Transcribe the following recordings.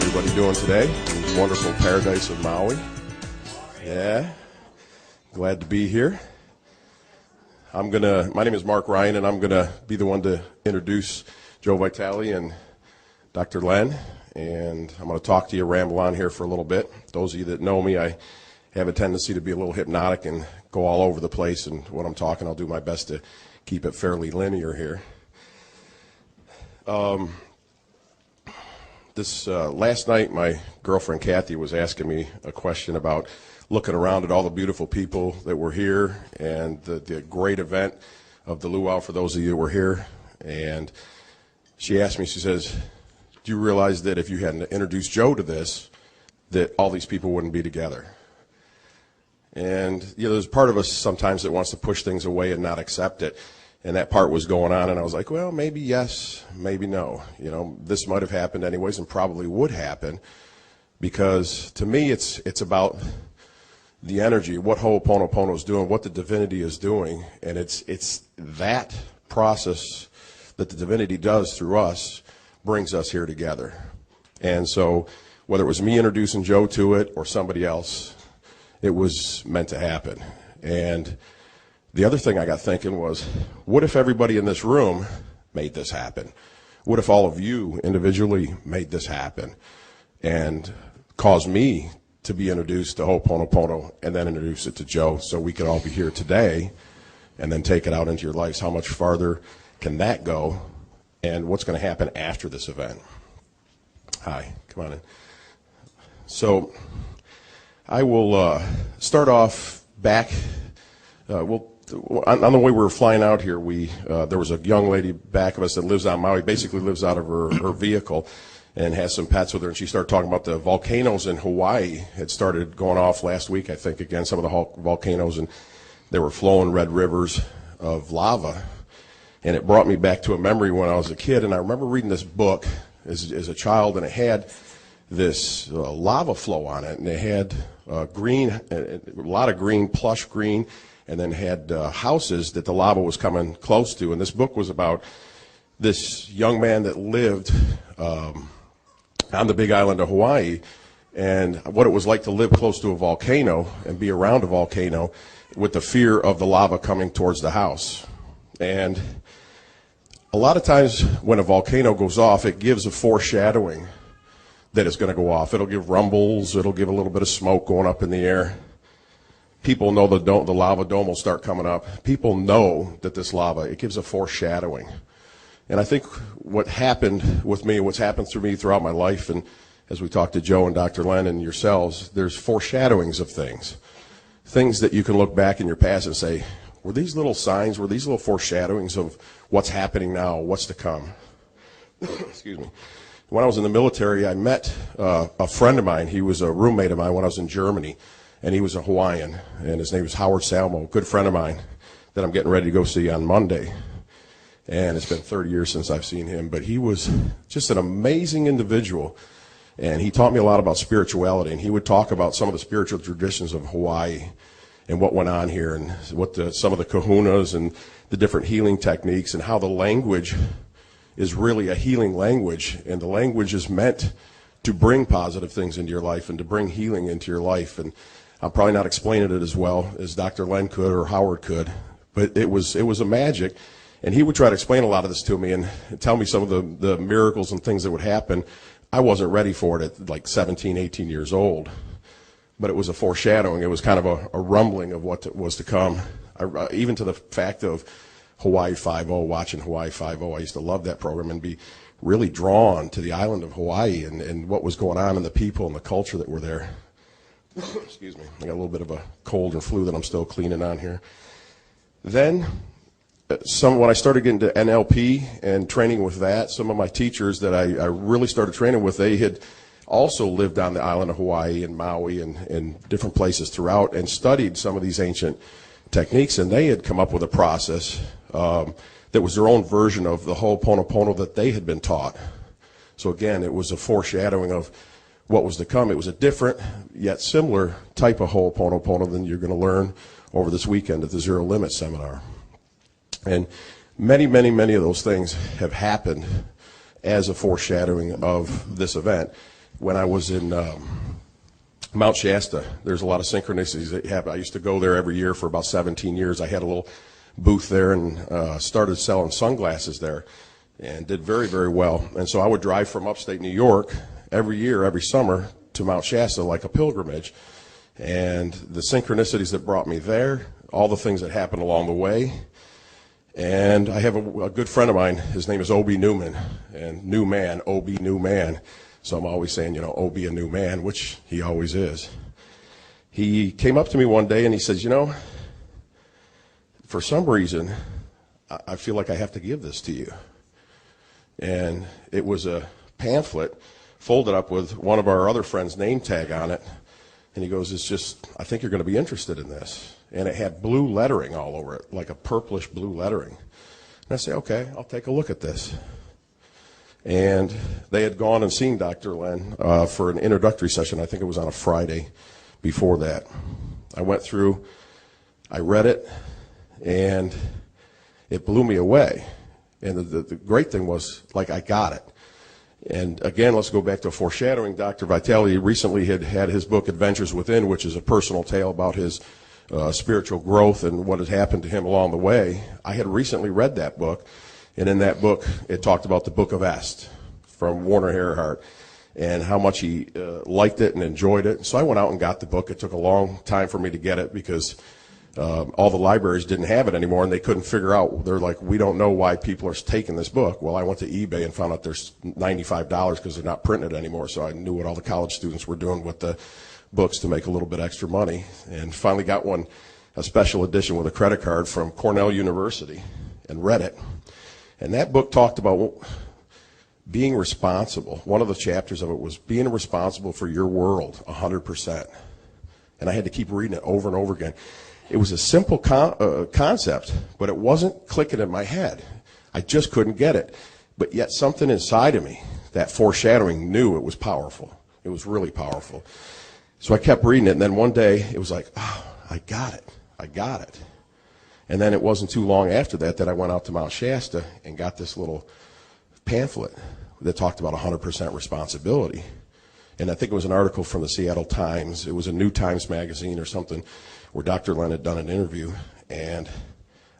everybody doing today in this wonderful paradise of Maui? Yeah, glad to be here. My name is Mark Ryan, and I'm gonna be the one to introduce Joe Vitale and Dr. Len, and I'm gonna talk to you, ramble on here for a little bit. Those of you that know me, I have a tendency to be a little hypnotic and go all over the place, and when I'm talking, I'll do my best to keep it fairly linear here. Last night, my girlfriend Kathy was asking me a question about looking around at all the beautiful people that were here and the great event of the luau for those of you that were here. And she asked me, she says, do you realize that if you hadn't introduced Joe to this, that all these people wouldn't be together? And, there's part of us sometimes that wants to push things away and not accept it. And that part was going on, and I was like, well, maybe yes, maybe no. This might have happened anyways and probably would happen, because to me it's about the energy, what Ho'oponopono is doing, what the divinity is doing, and it's that process that the divinity does through us brings us here together. And so whether it was me introducing Joe to it or somebody else, it was meant to happen. And the other thing I got thinking was, what if everybody in this room made this happen? What if all of you individually made this happen and caused me to be introduced to Ho'oponopono and then introduce it to Joe so we could all be here today and then take it out into your lives? How much farther can that go, and what's going to happen after this event? Hi, come on in. So I will start off back. On the way we were flying out here, there was a young lady back of us that lives on Maui, basically lives out of her vehicle and has some pets with her, and she started talking about the volcanoes in Hawaii. Had started going off last week, I think, again, some of the volcanoes, and they were flowing red rivers of lava. And it brought me back to a memory when I was a kid, and I remember reading this book as a child, and it had this lava flow on it, and it had a lot of green, plush green, and then had houses that the lava was coming close to. And this book was about this young man that lived on the big island of Hawaii, and what it was like to live close to a volcano and be around a volcano with the fear of the lava coming towards the house. And a lot of times when a volcano goes off, it gives a foreshadowing that it's going to go off. It'll give rumbles. It'll give a little bit of smoke going up in the air. People know the lava dome will start coming up. People know that this lava, it gives a foreshadowing. And I think what happened with me, what's happened through me throughout my life, and as we talked to Joe and Dr. Len and yourselves, there's foreshadowings of things. Things that you can look back in your past and say, were these little signs, were these little foreshadowings of what's happening now, what's to come? Excuse me. When I was in the military, I met a friend of mine. He was a roommate of mine when I was in Germany. And he was a Hawaiian, and his name was Howard Salmo, a good friend of mine that I'm getting ready to go see on Monday. And it's been 30 years since I've seen him, but he was just an amazing individual, and he taught me a lot about spirituality, and he would talk about some of the spiritual traditions of Hawaii and what went on here, and what some of the kahunas and the different healing techniques, and how the language is really a healing language, and the language is meant to bring positive things into your life and to bring healing into your life. And I'm probably not explaining it as well as Dr. Len could or Howard could, but it was a magic. And he would try to explain a lot of this to me and tell me some of the miracles and things that would happen. I wasn't ready for it at like 17, 18 years old, but it was a foreshadowing. It was kind of a rumbling of what was to come, even to the fact of Hawaii Five-0, watching Hawaii Five-0. I used to love that program and be really drawn to the island of Hawaii and what was going on and the people and the culture that were there. Excuse me. I got a little bit of a cold and flu that I'm still cleaning on here. Then, when I started getting to NLP and training with that, some of my teachers that I really started training with, they had also lived on the island of Hawaii and Maui and different places throughout and studied some of these ancient techniques, and they had come up with a process that was their own version of the Ho'oponopono that they had been taught. So again, it was a foreshadowing of what was to come. It was a different yet similar type of Ho'oponopono than you're going to learn over this weekend at the Zero Limit Seminar. And many, many, many of those things have happened as a foreshadowing of this event. when I was in Mount Shasta, there's a lot of synchronicities that happen. I used to go there every year for about 17 years. I had a little booth there and started selling sunglasses there and did very, very well. And so I would drive from upstate New York every year, every summer, to Mount Shasta like a pilgrimage. And the synchronicities that brought me there, all the things that happened along the way. And I have a good friend of mine, his name is Obi Newman, and new man, Obi, new man. So I'm always saying, you know, Obi, a new man, which he always is. He came up to me one day and he says, you know, for some reason, I feel like I have to give this to you. And it was a pamphlet folded up with one of our other friends' name tag on it. And he goes, it's just, I think you're going to be interested in this. And it had blue lettering all over it, like a purplish blue lettering. And I say, okay, I'll take a look at this. And they had gone and seen Dr. Len for an introductory session. I think it was on a Friday before that. I went through, I read it, and it blew me away. And the great thing was, like, I got it. And again, let's go back to foreshadowing. Dr. Vitale recently had his book, Adventures Within, which is a personal tale about his spiritual growth and what had happened to him along the way. I had recently read that book, and in that book, it talked about the Book of Est from Werner Erhard and how much he liked it and enjoyed it. So I went out and got the book. It took a long time for me to get it because all the libraries didn't have it anymore, and they couldn't figure out. They're like, we don't know why people are taking this book. Well, I went to eBay and found out there's $95 because they're not printing it anymore, so I knew what all the college students were doing with the books to make a little bit extra money, and finally got one, a special edition with a credit card from Cornell University, and read it. And that book talked about being responsible. One of the chapters of it was being responsible for your world 100%. And I had to keep reading it over and over again. It was a simple concept, but it wasn't clicking in my head. I just couldn't get it. But yet something inside of me, that foreshadowing, knew it was powerful. It was really powerful. So I kept reading it, and then one day it was like, oh, I got it. I got it. And then it wasn't too long after that I went out to Mount Shasta and got this little pamphlet that talked about 100% responsibility. And I think it was an article from the Seattle Times. It was a New Times magazine or something where Dr. Len had done an interview, and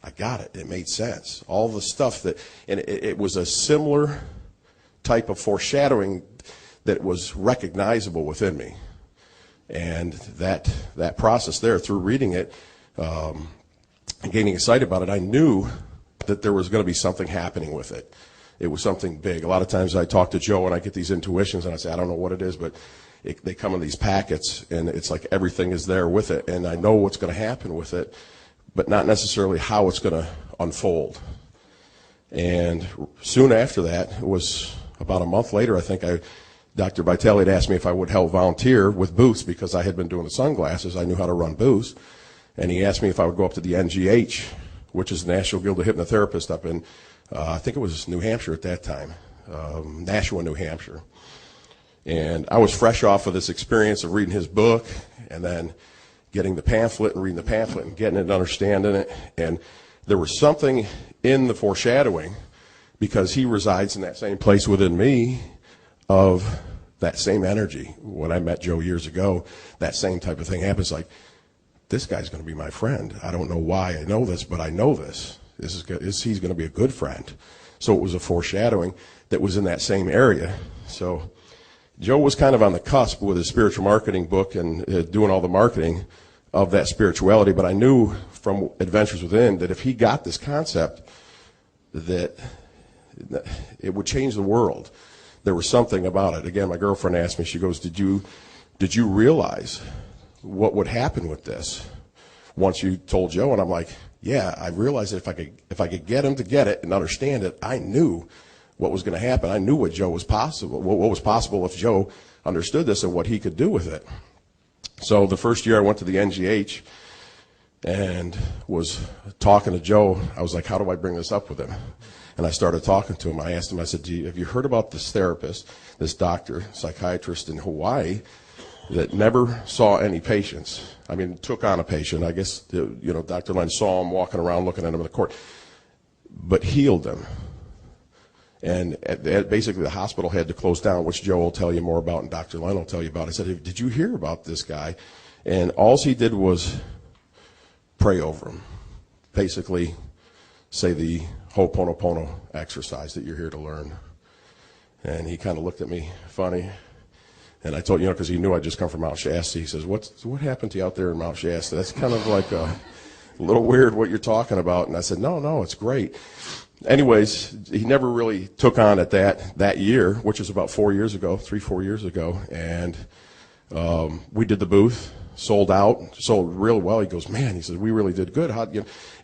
I got it. It made sense. All the stuff that, and it was a similar type of foreshadowing that was recognizable within me. And that process there, through reading it and getting excited about it, I knew that there was going to be something happening with it. It was something big. A lot of times I talk to Joe and I get these intuitions and I say, I don't know what it is, but they come in these packets and it's like everything is there with it. And I know what's going to happen with it, but not necessarily how it's going to unfold. And soon after that, it was about a month later, I think Dr. Vitale had asked me if I would help volunteer with booths because I had been doing the sunglasses. I knew how to run booths. And he asked me if I would go up to the NGH, which is the National Guild of Hypnotherapists up in, I think it was New Hampshire at that time, Nashua, New Hampshire. And I was fresh off of this experience of reading his book and then getting the pamphlet and reading the pamphlet and getting it and understanding it. And there was something in the foreshadowing, because he resides in that same place within me, of that same energy. When I met Joe years ago, that same type of thing happens. Like, this guy's going to be my friend. I don't know why I know this, but I know this. He's going to be a good friend. So it was a foreshadowing that was in that same area. So Joe was kind of on the cusp with his spiritual marketing book and doing all the marketing of that spirituality. But I knew from Adventures Within that if he got this concept, that it would change the world. There was something about it. Again, my girlfriend asked me, she goes, did you realize what would happen with this once you told Joe? And I'm like, yeah, I realized that if I could get him to get it and understand it, I knew what was going to happen. I knew what was possible if Joe understood this and what he could do with it. So the first year I went to the NGH and was talking to Joe, I was like, how do I bring this up with him? And I started talking to him. I asked him, I said, have you heard about this therapist, this doctor, psychiatrist in Hawaii that never saw any patients? I mean, took on a patient. I guess, Dr. Len saw him walking around looking at him in the court, but healed them. And basically the hospital had to close down, which Joe will tell you more about and Dr. Len will tell you about. I said, did you hear about this guy? And all he did was pray over him. Basically say the Ho'oponopono exercise that you're here to learn. And he kind of looked at me funny. And I told, because he knew I'd just come from Mount Shasta. He says, what happened to you out there in Mount Shasta? That's kind of like a little weird what you're talking about. And I said, no, it's great. Anyways, he never really took on at that year, which was about 4 years ago, 3-4 years ago. And we did the booth, sold real well. He goes, man, he says, we really did good.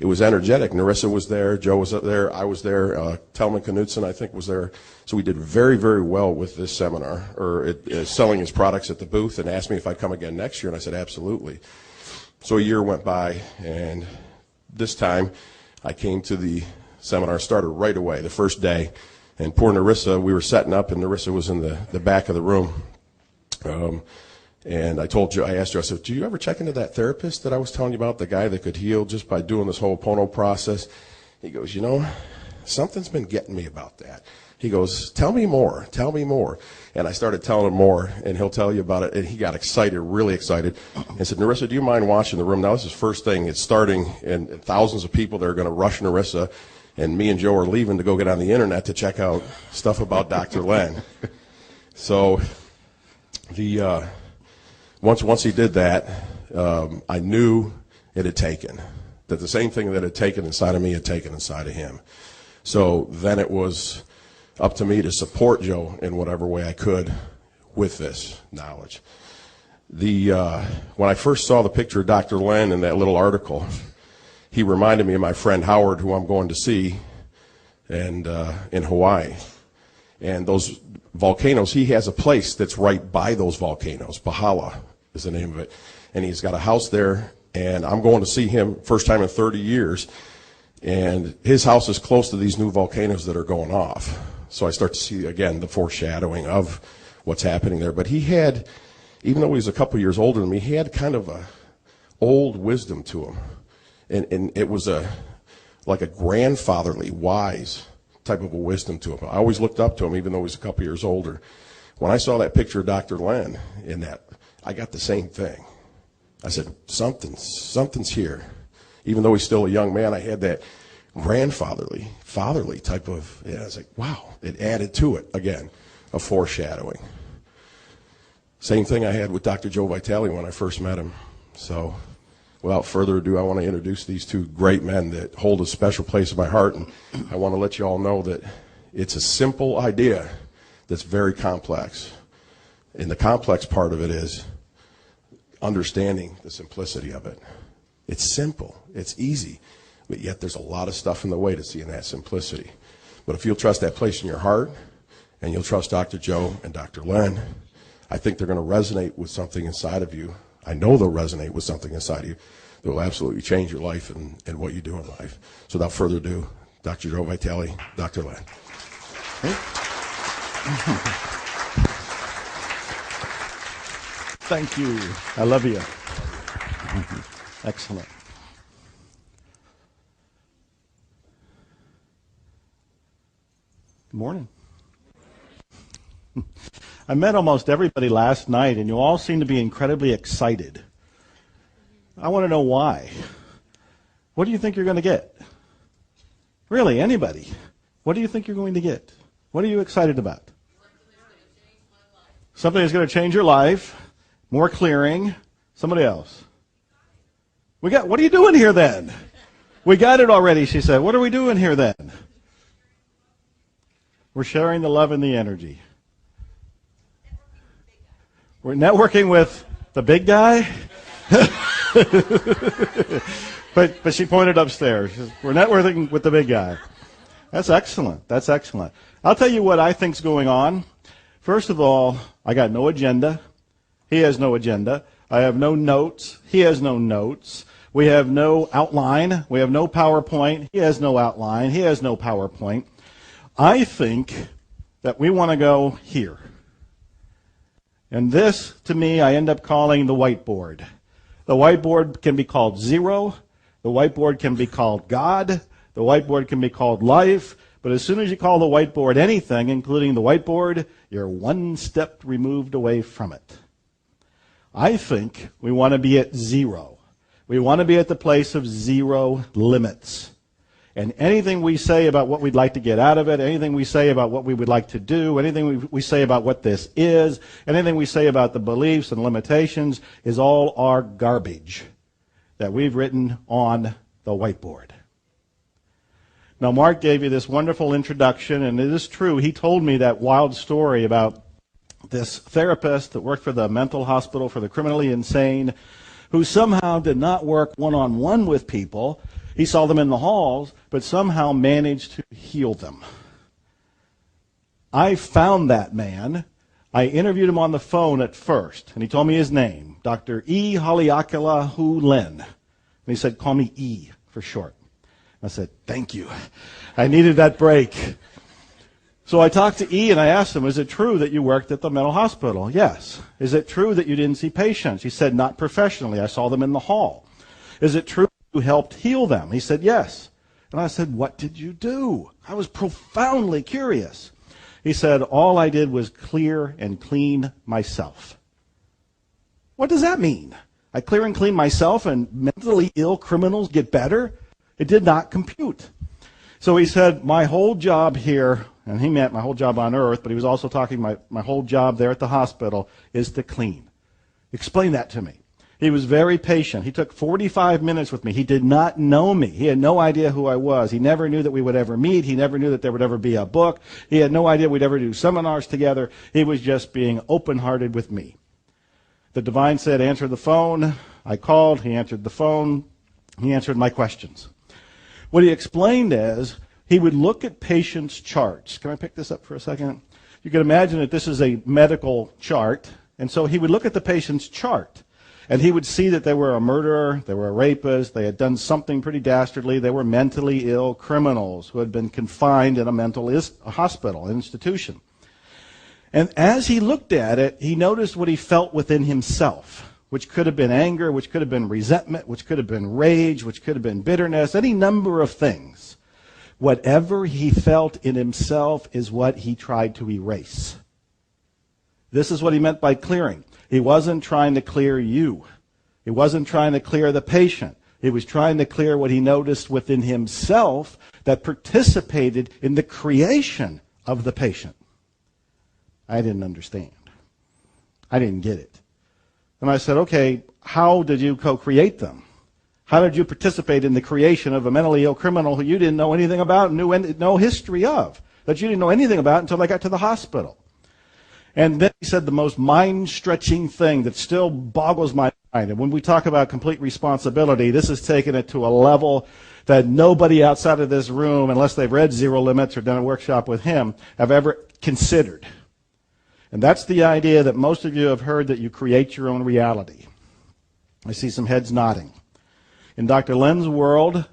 It was energetic. Narissa was there. Joe was up there. I was there. Telman Knutson, I think, was there. So we did very, very well with this seminar, or selling his products at the booth, and asked me if I'd come again next year. And I said, absolutely. So a year went by, and this time I came to the seminar, started right away, the first day. And poor Narissa, we were setting up, and Narissa was in the back of the room. And I asked her, I said, do you ever check into that therapist that I was telling you about, the guy that could heal just by doing this Ho'opono process? He goes, something's been getting me about that. He goes, tell me more. And I started telling him more, and he'll tell you about it. And he got excited, really excited, and said, Narissa, do you mind watching the room? Now, this is first thing. It's starting, and thousands of people that are going to rush Narissa, and me and Joe are leaving to go get on the internet to check out stuff about Dr. Len. So once he did that, I knew it had taken, that the same thing that had taken inside of me had taken inside of him. So then it was up to me to support Joe in whatever way I could with this knowledge. When I first saw the picture of Dr. Len in that little article, he reminded me of my friend Howard, who I'm going to see, and in Hawaii. And those volcanoes, he has a place that's right by those volcanoes. Pahala is the name of it. And he's got a house there, and I'm going to see him first time in 30 years. And his house is close to these new volcanoes that are going off. So I start to see, again, the foreshadowing of what's happening there. But he had, even though he was a couple years older than me, he had kind of a old wisdom to him. And it was like a grandfatherly, wise type of a wisdom to him. I always looked up to him, even though he was a couple years older. When I saw that picture of Dr. Len in that, I got the same thing. I said, something's here. Even though he's still a young man, I had that grandfatherly, fatherly type of, I was like, wow, it added to it, again, a foreshadowing. Same thing I had with Dr. Joe Vitale when I first met him. So without further ado, I want to introduce these two great men that hold a special place in my heart, and I want to let you all know that it's a simple idea that's very complex. And the complex part of it is understanding the simplicity of it. It's simple, it's easy, but yet there's a lot of stuff in the way to seeing that simplicity. But if you'll trust that place in your heart, and you'll trust Dr. Joe and Dr. Len, I think they're going to resonate with something inside of you. I know they'll resonate with something inside of you that will absolutely change your life and what you do in life. So without further ado, Dr. Joe Vitale, Dr. Len. Thank you. I love you. Excellent. Good morning. I met almost everybody last night, and you all seem to be incredibly excited. I want to know why. What do you think you're going to get? Really, anybody? What do you think you're going to get? What are you excited about? Something that's going to change your life. More clearing. Somebody else. What are you doing here then? We got it already, she said. What are we doing here then? We're sharing the love and the energy. We're networking with the big guy. but she pointed upstairs. She says, we're networking with the big guy. That's excellent. That's excellent. I'll tell you what I think's going on. First of all, I got no agenda. He has no agenda. I have no notes. He has no notes. We have no outline. We have no PowerPoint. He has no outline. He has no PowerPoint. I think that we want to go here. And this, to me, I end up calling the whiteboard. The whiteboard can be called zero. The whiteboard can be called God. The whiteboard can be called life. But as soon as you call the whiteboard anything, including the whiteboard, you're one step removed away from it. I think we want to be at zero. We want to be at the place of zero limits. And anything we say about what we'd like to get out of it, anything we say about what we would like to do, anything we say about what this is, anything we say about the beliefs and limitations is all our garbage that we've written on the whiteboard. Now, Mark gave you this wonderful introduction, and it is true. He told me that wild story about this therapist that worked for the mental hospital for the criminally insane, who somehow did not work one-on-one with people. He saw them in the halls, but somehow managed to heal them. I found that man. I interviewed him on the phone at first, and he told me his name, Dr. E. Haleakala-Hu Lin. And he said, call me E for short. I said, thank you. I needed that break. So I talked to E and I asked him, is it true that you worked at the mental hospital? Yes. Is it true that you didn't see patients? He said, not professionally. I saw them in the hall. Is it true you helped heal them? He said, yes. And I said, what did you do? I was profoundly curious. He said, all I did was clear and clean myself. What does that mean? I clear and clean myself and mentally ill criminals get better? It did not compute. So he said, my whole job here, and he meant my whole job on earth, but he was also talking my whole job there at the hospital, is to clean. Explain that to me. He was very patient. He took 45 minutes with me. He did not know me. He had no idea who I was. He never knew that we would ever meet. He never knew that there would ever be a book. He had no idea we'd ever do seminars together. He was just being open-hearted with me. The divine said, answer the phone. I called. He answered the phone. He answered my questions. What he explained is he would look at patients' charts. Can I pick this up for a second? You can imagine that this is a medical chart. And so he would look at the patient's chart. And he would see that they were a murderer, they were a rapist, they had done something pretty dastardly, they were mentally ill criminals who had been confined in a mental hospital, an institution. And as he looked at it, he noticed what he felt within himself, which could have been anger, which could have been resentment, which could have been rage, which could have been bitterness, any number of things. Whatever he felt in himself is what he tried to erase. This is what he meant by clearing. He wasn't trying to clear you. He wasn't trying to clear the patient. He was trying to clear what he noticed within himself that participated in the creation of the patient. I didn't understand. I didn't get it. And I said, okay, how did you co-create them? How did you participate in the creation of a mentally ill criminal who you didn't know anything about and knew no history of, that you didn't know anything about until they got to the hospital? And then he said the most mind-stretching thing that still boggles my mind. And when we talk about complete responsibility, this has taken it to a level that nobody outside of this room, unless they've read Zero Limits or done a workshop with him, have ever considered. And that's the idea that most of you have heard, that you create your own reality. I see some heads nodding. In Dr. Len's world,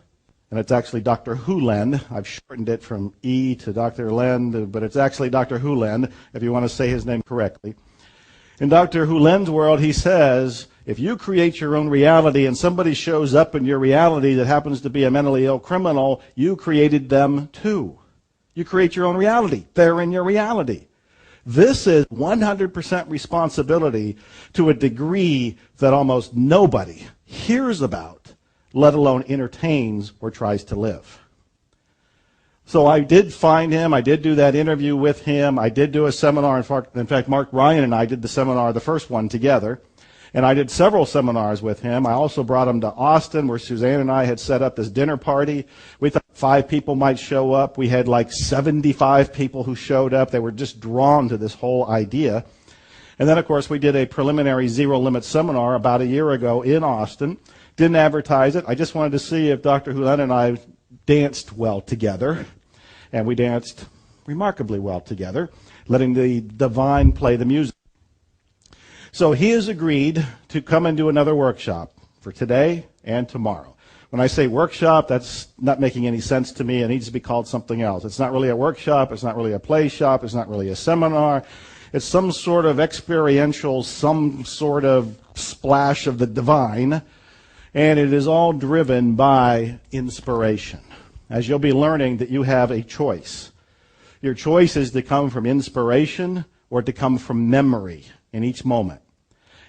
and it's actually Dr. Hu Lin. I've shortened it from E to Dr. Len, but it's actually Dr. Hu Lin, if you want to say his name correctly. In Dr. Hu Lin's world, he says, if you create your own reality and somebody shows up in your reality that happens to be a mentally ill criminal, you created them too. You create your own reality. They're in your reality. This is 100% responsibility to a degree that almost nobody hears about, let alone entertains or tries to live. So I did find him. I did do that interview with him. I did do a seminar. In fact, Mark Ryan and I did the seminar, the first one, together. And I did several seminars with him. I also brought him to Austin, where Suzanne and I had set up this dinner party. We thought 5 people might show up. We had like 75 people who showed up. They were just drawn to this whole idea. And then, of course, we did a preliminary Zero Limit seminar about a year ago in Austin. Didn't advertise it. I just wanted to see if Dr. Hu Lin and I danced well together. And we danced remarkably well together, letting the divine play the music. So he has agreed to come and do another workshop for today and tomorrow. When I say workshop, that's not making any sense to me. It needs to be called something else. It's not really a workshop. It's not really a play shop. It's not really a seminar. It's some sort of experiential, some sort of splash of the divine. And it is all driven by inspiration. as you'll be learning that you have a choice. Your choice is to come from inspiration or to come from memory in each moment.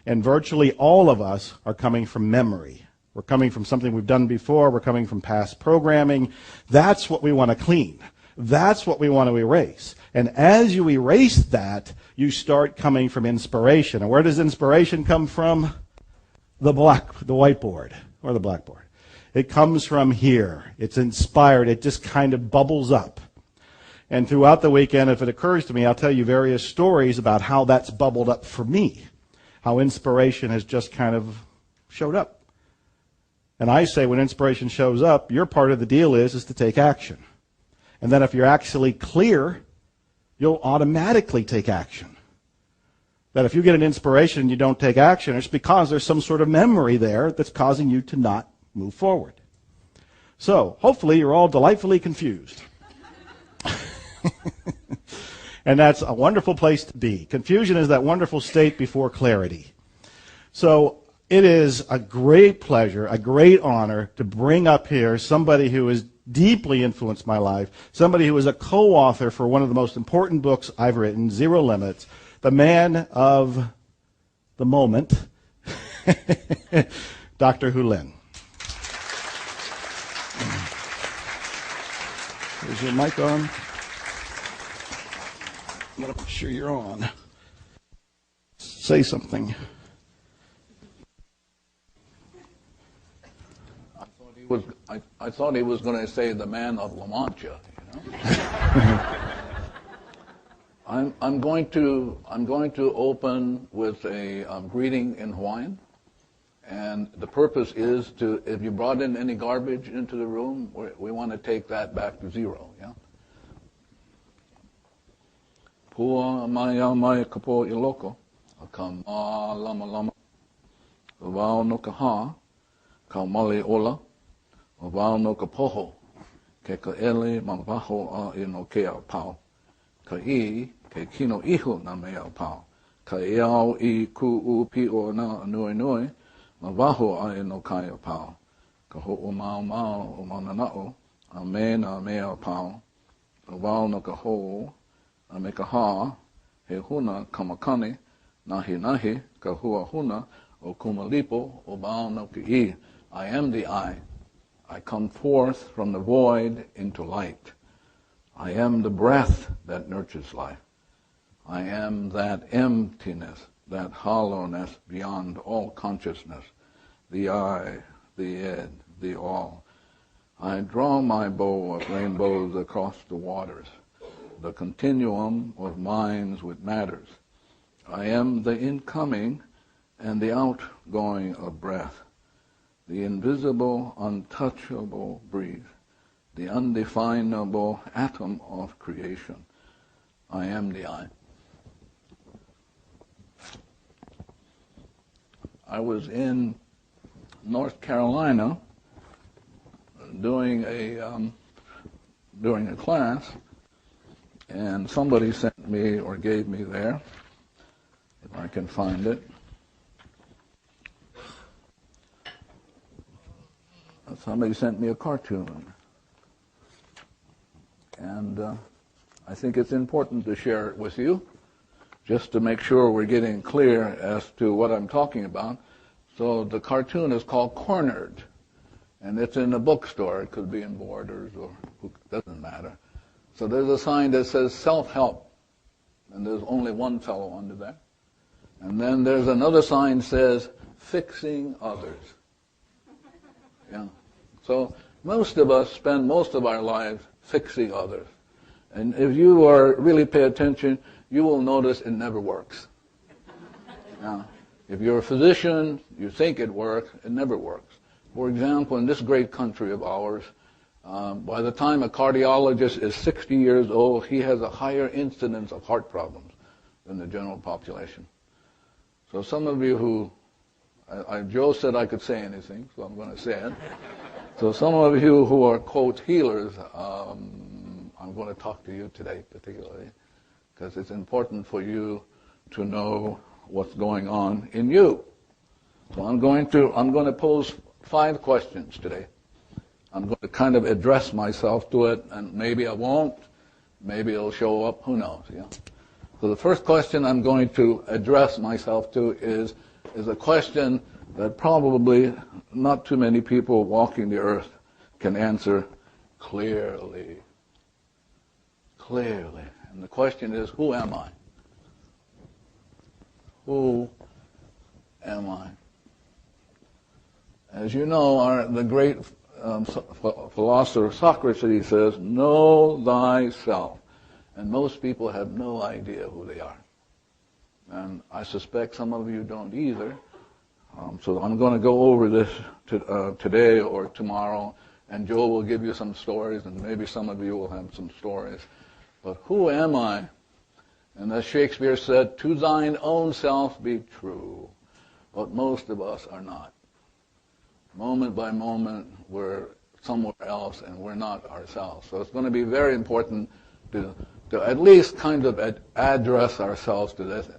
And virtually all of us are coming from memory. We're coming from something we've done before. We're coming from past programming. That's what we want to clean. That's what we want to erase. And as you erase that, you start coming from inspiration. And where does inspiration come from? The whiteboard or the blackboard. It comes from here. It's inspired. It just kind of bubbles up. And throughout the weekend, if it occurs to me, I'll tell you various stories about how that's bubbled up for me, how inspiration has just kind of showed up. And I say when inspiration shows up, your part of the deal is to take action. And then if you're actually clear, you'll automatically take action. That if you get an inspiration and you don't take action, it's because there's some sort of memory there that's causing you to not move forward. So, hopefully you're all delightfully confused. And that's a wonderful place to be. Confusion is that wonderful state before clarity. So, it is a great pleasure, a great honor to bring up here somebody who has deeply influenced my life, somebody who is a co-author for one of the most important books I've written, Zero Limits, the man of the moment, Dr. Hu Lin. Is your mic on? I'm going to make sure you're on. Say something. I thought he was going to say the man of La Mancha. You know? I'm going to open with a greeting in Hawaiian, and the purpose is to, if you brought in any garbage into the room, we want to take that back to zero. Yeah. Pua maya maya kapo iloko, akam lama lama, vau no kaha, ka male ola. O wao no ka poho, ke ka ele mamawaho a ino ke au pao. Ka I, ke kino iho na me au pao. Ka iau I ku u pi o na nui nui, mawaho a ino kai au pao. Ka ho o mao mao o mananao, a me na me au pao. O wao no ka ho, a me ka ha, he huna kamakani, nahi nahi, ka hua huna, o kumalipo, o wao no ka I am the I. I come forth from the void into light. I am the breath that nurtures life. I am that emptiness, that hollowness beyond all consciousness, the I, the id, the all. I draw my bow of rainbows across the waters, the continuum of minds with matters. I am the incoming and the outgoing of breath. The invisible, untouchable breeze, the undefinable atom of creation. I am the I. I was in North Carolina doing a class, and somebody sent me or gave me there, if I can find it. Somebody sent me a cartoon, and I think it's important to share it with you, just to make sure we're getting clear as to what I'm talking about. So the cartoon is called Cornered, and it's in a bookstore. It could be in Borders or doesn't matter. So there's a sign that says self-help, and there's only one fellow under there. And then there's another sign that says fixing others. Yeah. So most of us spend most of our lives fixing others. And if you really pay attention, you will notice it never works. Now, if you're a physician, you think it works, it never works. For example, in this great country of ours, by the time a cardiologist is 60 years old, he has a higher incidence of heart problems than the general population. So some of you who, Joe said I could say anything, so I'm going to say it. So some of you who are, quote, healers, I'm going to talk to you today particularly, because it's important for you to know what's going on in you. So I'm going to pose 5 questions today. I'm going to kind of address myself to it, and maybe I won't. Maybe it'll show up. Who knows? Yeah. So the first question I'm going to address myself to is a question that probably not too many people walking the earth can answer clearly. Clearly. And the question is, who am I? Who am I? As you know, the great philosopher Socrates says, know thyself. And most people have no idea who they are. And I suspect some of you don't either. So I'm going to go over this today or tomorrow, and Joe will give you some stories, and maybe some of you will have some stories. But who am I? And as Shakespeare said, to thine own self be true. But most of us are not. Moment by moment, we're somewhere else, and we're not ourselves. So it's going to be very important to at least kind of address ourselves to this.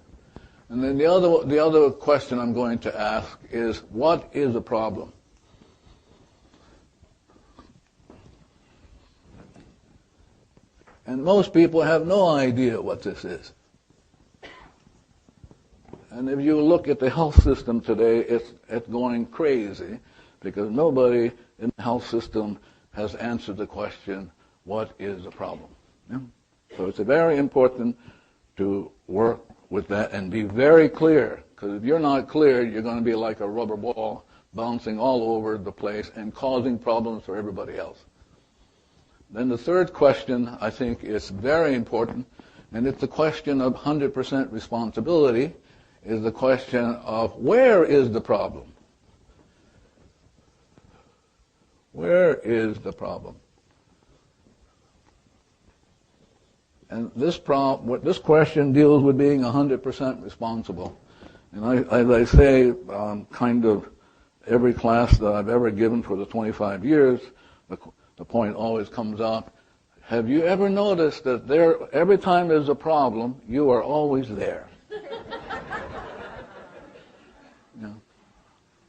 And then the other question I'm going to ask is, what is a problem? And most people have no idea what this is. And if you look at the health system today, it's going crazy, because nobody in the health system has answered the question, what is a problem? Yeah? So it's very important to work with that and be very clear, because if you're not clear, you're going to be like a rubber ball bouncing all over the place and causing problems for everybody else. Then the third question, I think, is very important, and it's the question of 100% responsibility, is the question of where is the problem? Where is the problem? And this question deals with being 100% responsible. And as I say, kind of every class that I've ever given for the 25 years, the point always comes up, have you ever noticed that every time there's a problem, you are always there? Yeah.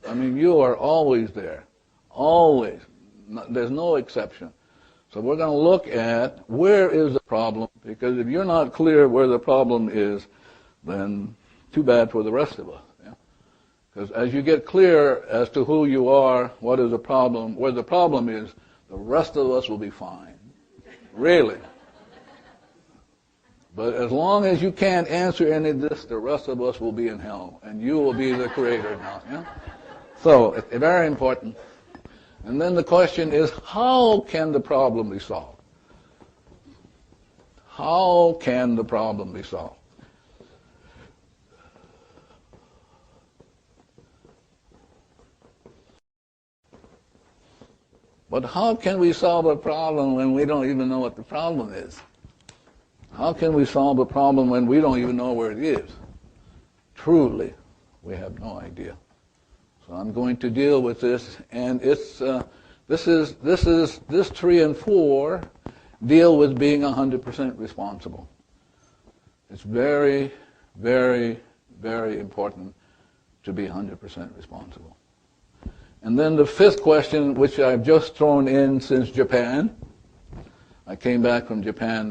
I mean, you are always there. Always. There's no exception. So we're going to look at where is the problem, because if you're not clear where the problem is, then too bad for the rest of us. Yeah? Because as you get clear as to who you are, what is the problem, where the problem is, the rest of us will be fine. Really. But as long as you can't answer any of this, the rest of us will be in hell, and you will be the creator now. Yeah? So it's very important. And then the question is, how can the problem be solved? How can the problem be solved? But how can we solve a problem when we don't even know what the problem is? How can we solve a problem when we don't even know where it is? Truly, we have no idea. So I'm going to deal with this, and this 3 and 4 deal with being 100% responsible. It's very, very, very important to be 100% responsible. And then the 5th question, which I've just thrown in since Japan. I came back from Japan,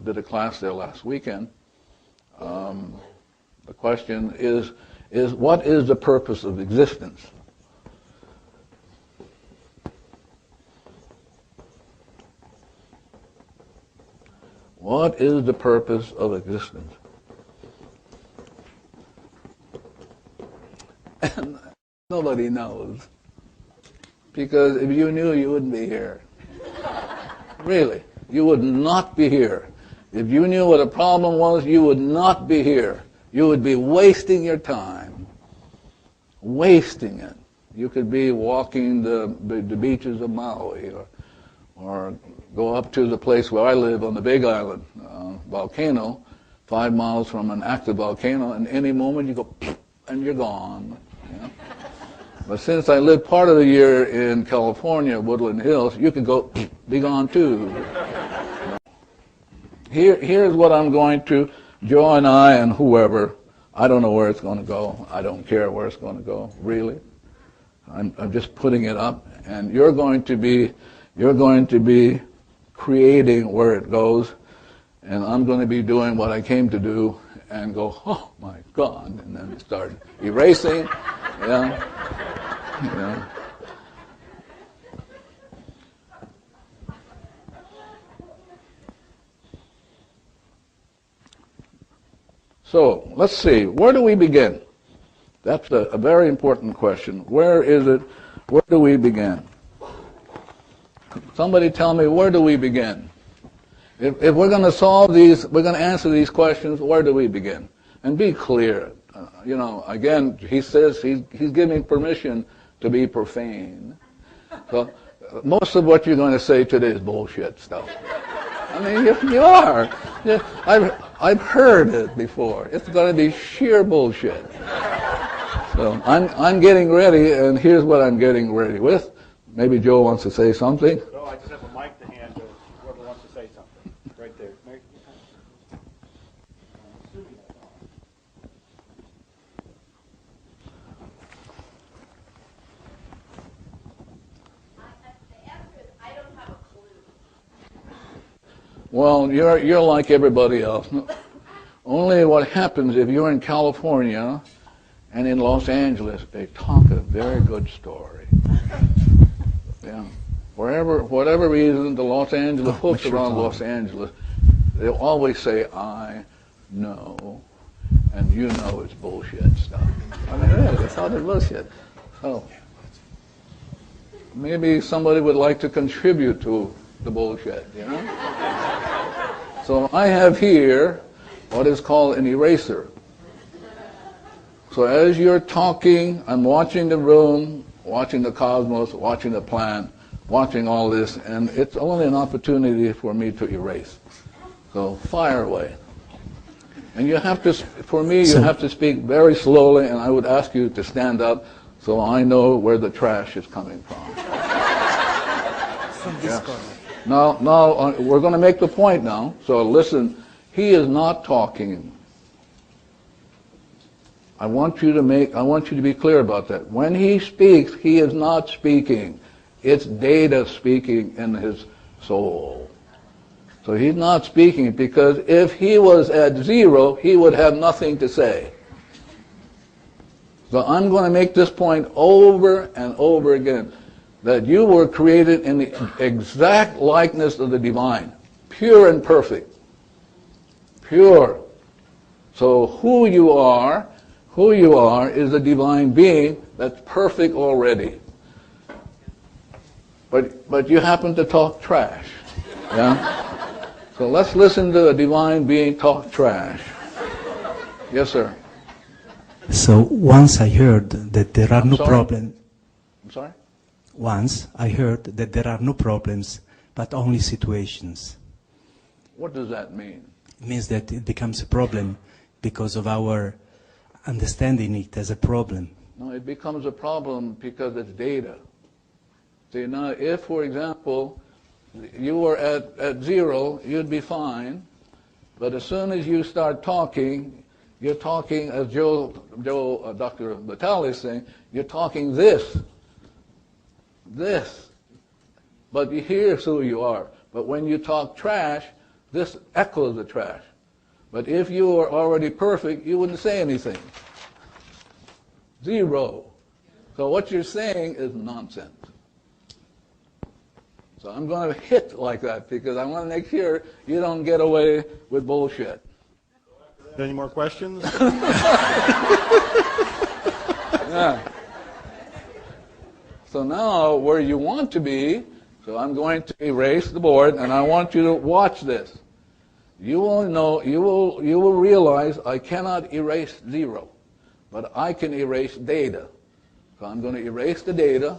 did a class there last weekend. The question is what is the purpose of existence? What is the purpose of existence? And nobody knows. Because if you knew, you wouldn't be here. Really, you would not be here. If you knew what a problem was, you would not be here. You would be wasting your time. Wasting it. You could be walking the beaches of Maui, or go up to the place where I live on the Big Island volcano, 5 miles from an active volcano, and any moment you go, and you're gone. Yeah? But since I live part of the year in California, Woodland Hills, you could go, be gone too. Here's what I'm going to, Joe and I and whoever, I don't know where it's going to go. I don't care where it's going to go, really. I'm just putting it up. And you're going to be You're going to be creating where it goes, and I'm going to be doing what I came to do and go, oh my God, and then start erasing. Yeah. Yeah. So, let's see, where do we begin? That's a very important question. Where is it? Where do we begin? Somebody tell me, where do we begin? If we're going to solve these, we're going to answer these questions, where do we begin? And be clear. Again, he says he's giving permission to be profane. So most of what you're going to say today is bullshit stuff. I mean, you are. I've heard it before. It's going to be sheer bullshit. So I'm getting ready, and here's what I'm getting ready with. Maybe Joe wants to say something. No, I just have a mic to hand to whoever wants to say something. Right there. Well, you're like everybody else. Only what happens if you're in California and in Los Angeles, they talk a very good story. Yeah. Whatever reason, the Los Angeles folks around Los Angeles, they'll always say, I know, and you know it's bullshit stuff. I mean, it is. It's all the bullshit. So maybe somebody would like to contribute to the bullshit, So I have here what is called an eraser. So as you're talking, I'm watching the room, watching the cosmos, watching the plant, watching all this, and it's only an opportunity for me to erase. So fire away. And you have to, for me, you have to speak very slowly, and I would ask you to stand up so I know where the trash is coming from. From this corner. Now, we're going to make the point now. So listen, he is not talking. I want you to be clear about that. When he speaks, he is not speaking. It's data speaking in his soul. So he's not speaking, because if he was at zero, he would have nothing to say. So I'm going to make this point over and over again, that you were created in the exact likeness of the divine, pure and perfect. Pure. So who you are is a divine being that's perfect already. But you happen to talk trash. Yeah? So let's listen to a divine being talk trash. Yes, sir. So once I heard that there are no sorry? problems. I'm sorry? Once I heard that there are no problems, but only situations. What does that mean? It means that it becomes a problem because of our understanding it as a problem. No, it becomes a problem because it's data. See, now if, for example, you were at zero, you'd be fine. But as soon as you start talking, you're talking, as Dr. Vitale is saying, you're talking this. But here's who you are. But when you talk trash, this echoes the trash. But if you were already perfect, you wouldn't say anything. Zero. So what you're saying is nonsense. So I'm going to hit like that because I want to make sure you don't get away with bullshit. Any more questions? Yeah. So now where you want to be, so I'm going to erase the board and I want you to watch this. You will know, you will realize I cannot erase zero, but I can erase data. So I'm going to erase the data.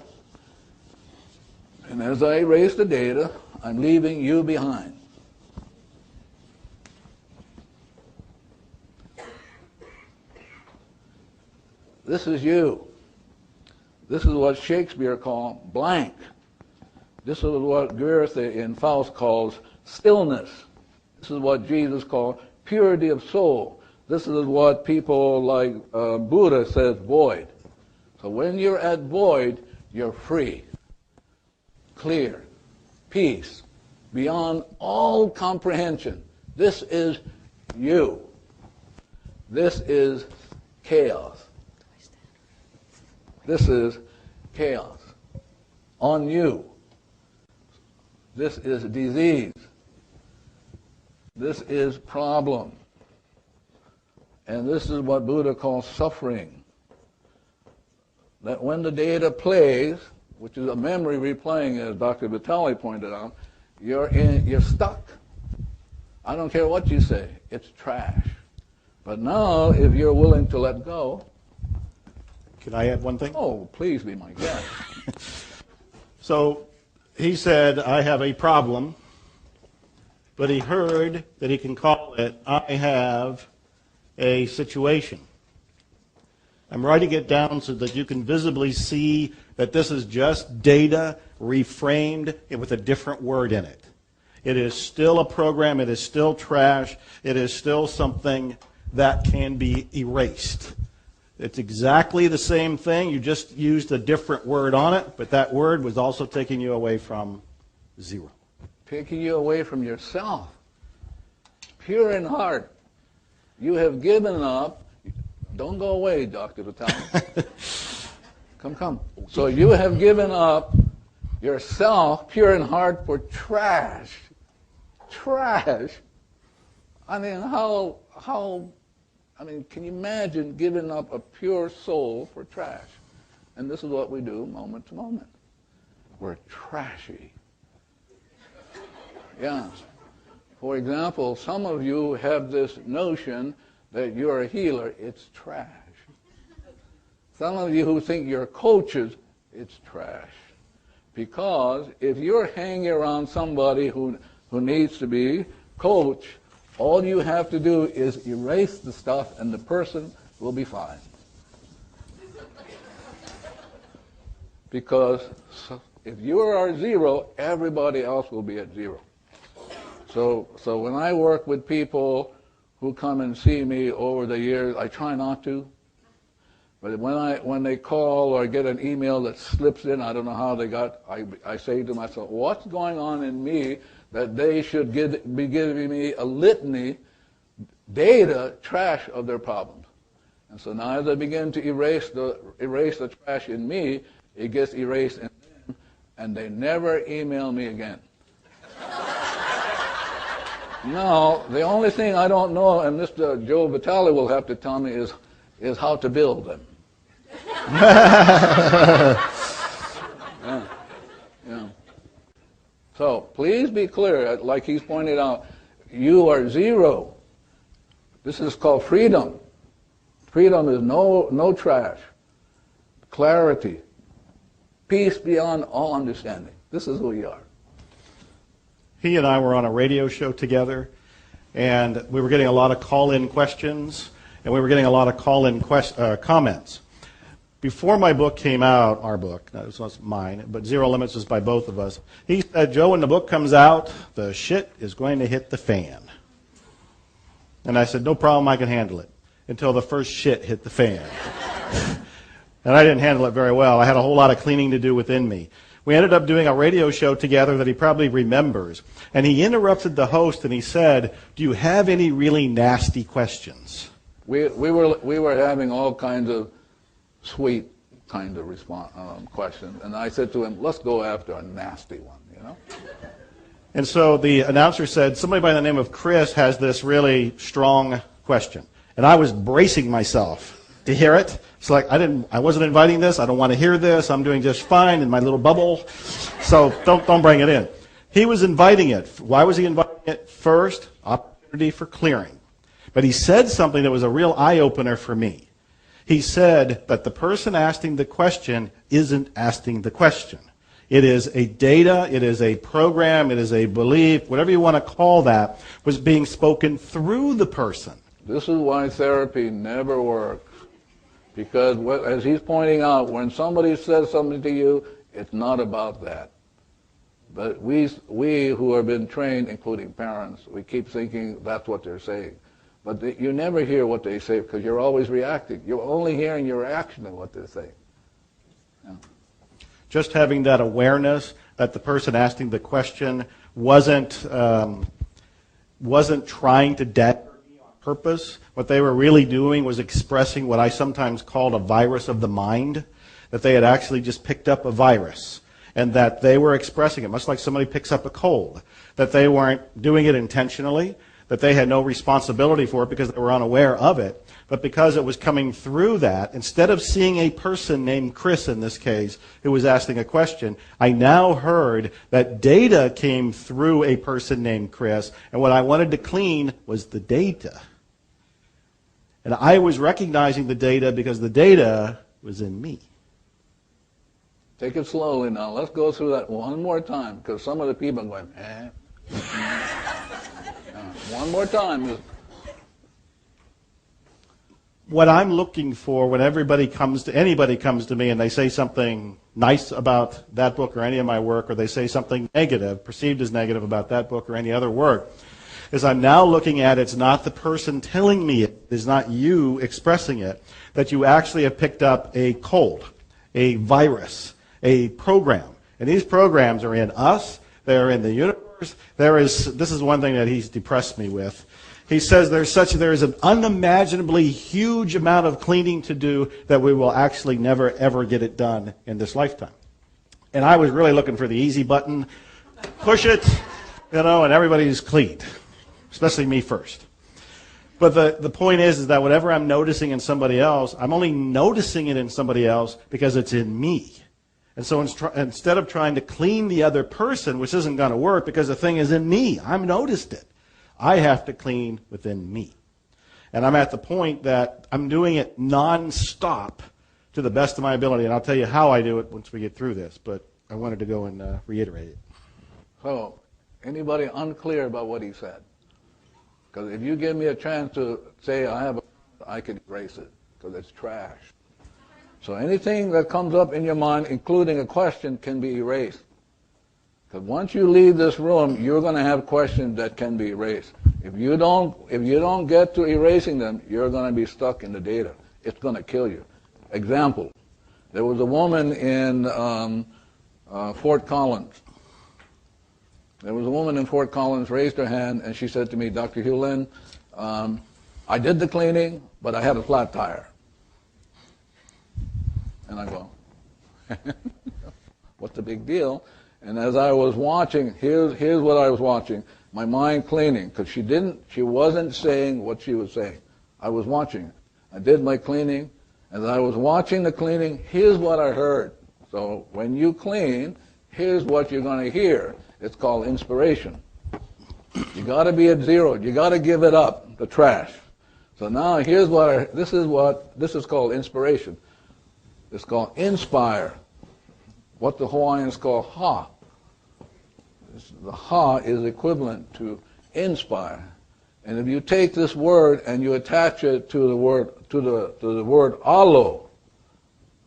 And as I erase the data, I'm leaving you behind. This is you. This is what Shakespeare called blank. This is what Goethe in Faust calls stillness. This is what Jesus called purity of soul. This is what people like Buddha says void. So when you're at void, you're free, clear. peace beyond all comprehension. This is you. This is chaos. This is chaos on you. This is disease. This is problem. And this is what Buddha calls suffering. That when the data plays, which is a memory replaying, as Dr. Vitale pointed out, you're stuck. I don't care what you say, it's trash. But now, if you're willing to let go... Can I add one thing? Oh, please be my guest. So he said, I have a problem, but he heard that he can call it, I have a situation. I'm writing it down so that you can visibly see that this is just data reframed with a different word in it. It is still a program, it is still trash, it is still something that can be erased. It's exactly the same thing, you just used a different word on it, but that word was also taking you away from zero. Taking you away from yourself. Pure in heart. You have given up. Don't go away, Dr. Vitale. Come. So you have given up yourself, pure in heart, for trash. Trash. I mean, can you imagine giving up a pure soul for trash? And this is what we do moment to moment. We're trashy. Yeah. For example, some of you have this notion that you're a healer. It's trash. Some of you who think you're coaches, it's trash. Because if you're hanging around somebody who needs to be coached, all you have to do is erase the stuff and the person will be fine. Because if you are zero, everybody else will be at zero. So when I work with people who come and see me over the years, I try not to. But when they call or get an email that slips in, I don't know how they got, I say to myself, what's going on in me that they should be giving me a litany, data, trash of their problems. And so now as I begin to erase the trash in me, it gets erased in them, and they never email me again. Now, the only thing I don't know, and Mr. Joe Vitale will have to tell me, is how to build them. Yeah. So please be clear, like he's pointed out, you are zero. This is called freedom. Freedom is no trash. Clarity. Peace beyond all understanding. This is who we are. He and I were on a radio show together, and we were getting a lot of call-in questions, and we were getting a lot of call-in comments. Before my book came out, our book, no, this was mine, but Zero Limits was by both of us, he said, Joe, when the book comes out, the shit is going to hit the fan. And I said, no problem, I can handle it, until the first shit hit the fan. And I didn't handle it very well. I had a whole lot of cleaning to do within me. We ended up doing a radio show together that he probably remembers. And he interrupted the host and he said, do you have any really nasty questions? We were having all kinds of sweet kind of questions. And I said to him, let's go after a nasty one, you know? And so the announcer said, somebody by the name of Chris has this really strong question. And I was bracing myself to hear it. It's like, I wasn't inviting this. I don't want to hear this. I'm doing just fine in my little bubble. So don't bring it in. He was inviting it. Why was he inviting it? First, opportunity for clearing. But he said something that was a real eye-opener for me. He said that the person asking the question isn't asking the question. It is a data, it is a program, it is a belief, whatever you want to call that, was being spoken through the person. This is why therapy never works. Because, as he's pointing out, when somebody says something to you, it's not about that. But we who have been trained, including parents, we keep thinking that's what they're saying. But you never hear what they say because you're always reacting. You're only hearing your reaction to what they're saying. Yeah. Just having that awareness that the person asking the question wasn't trying to data me on purpose. What they were really doing was expressing what I sometimes called a virus of the mind, that they had actually just picked up a virus, and that they were expressing it, much like somebody picks up a cold, that they weren't doing it intentionally, that they had no responsibility for it because they were unaware of it, but because it was coming through that, instead of seeing a person named Chris in this case who was asking a question, I now heard that data came through a person named Chris, and what I wanted to clean was the data. And I was recognizing the data because the data was in me. Take it slowly now. Let's go through that one more time, because some of the people are going, eh. One more time. What I'm looking for when anybody comes to me and they say something nice about that book or any of my work, or they say something negative, perceived as negative about that book or any other work, is I'm now looking at it's not the person telling me it, it's not you expressing it, that you actually have picked up a cold, a virus, a program. And these programs are in us, they're in the universe. This is one thing that he's depressed me with. He says there is an unimaginably huge amount of cleaning to do that we will actually never ever get it done in this lifetime. And I was really looking for the easy button, push it, and everybody's cleaned, especially me first. But the point is that whatever I'm noticing in somebody else, I'm only noticing it in somebody else because it's in me. And so instead of trying to clean the other person, which isn't going to work because the thing is in me, I've noticed it. I have to clean within me. And I'm at the point that I'm doing it non-stop to the best of my ability. And I'll tell you how I do it once we get through this. But I wanted to go and reiterate it. So, anybody unclear about what he said? Because if you give me a chance to say I can erase it, because it's trash. So anything that comes up in your mind, including a question, can be erased. Because once you leave this room, you're going to have questions that can be erased. If you don't get to erasing them, you're going to be stuck in the data. It's going to kill you. Example: there was a woman in Fort Collins. There was a woman in Fort Collins raised her hand, and she said to me, "Dr. Hugh Lin, I did the cleaning, but I had a flat tire." And I go, what's the big deal? And as I was watching, here's what I was watching. My mind cleaning, because she wasn't saying what she was saying. I was watching. I did my cleaning. As I was watching the cleaning, here's what I heard. So when you clean, here's what you're going to hear. It's called inspiration. You got to be at zero. You got to give it up, the trash. So now here's this is called inspiration. It's called inspire, what the Hawaiians call ha. The ha is equivalent to inspire. And if you take this word and you attach it to the word alo,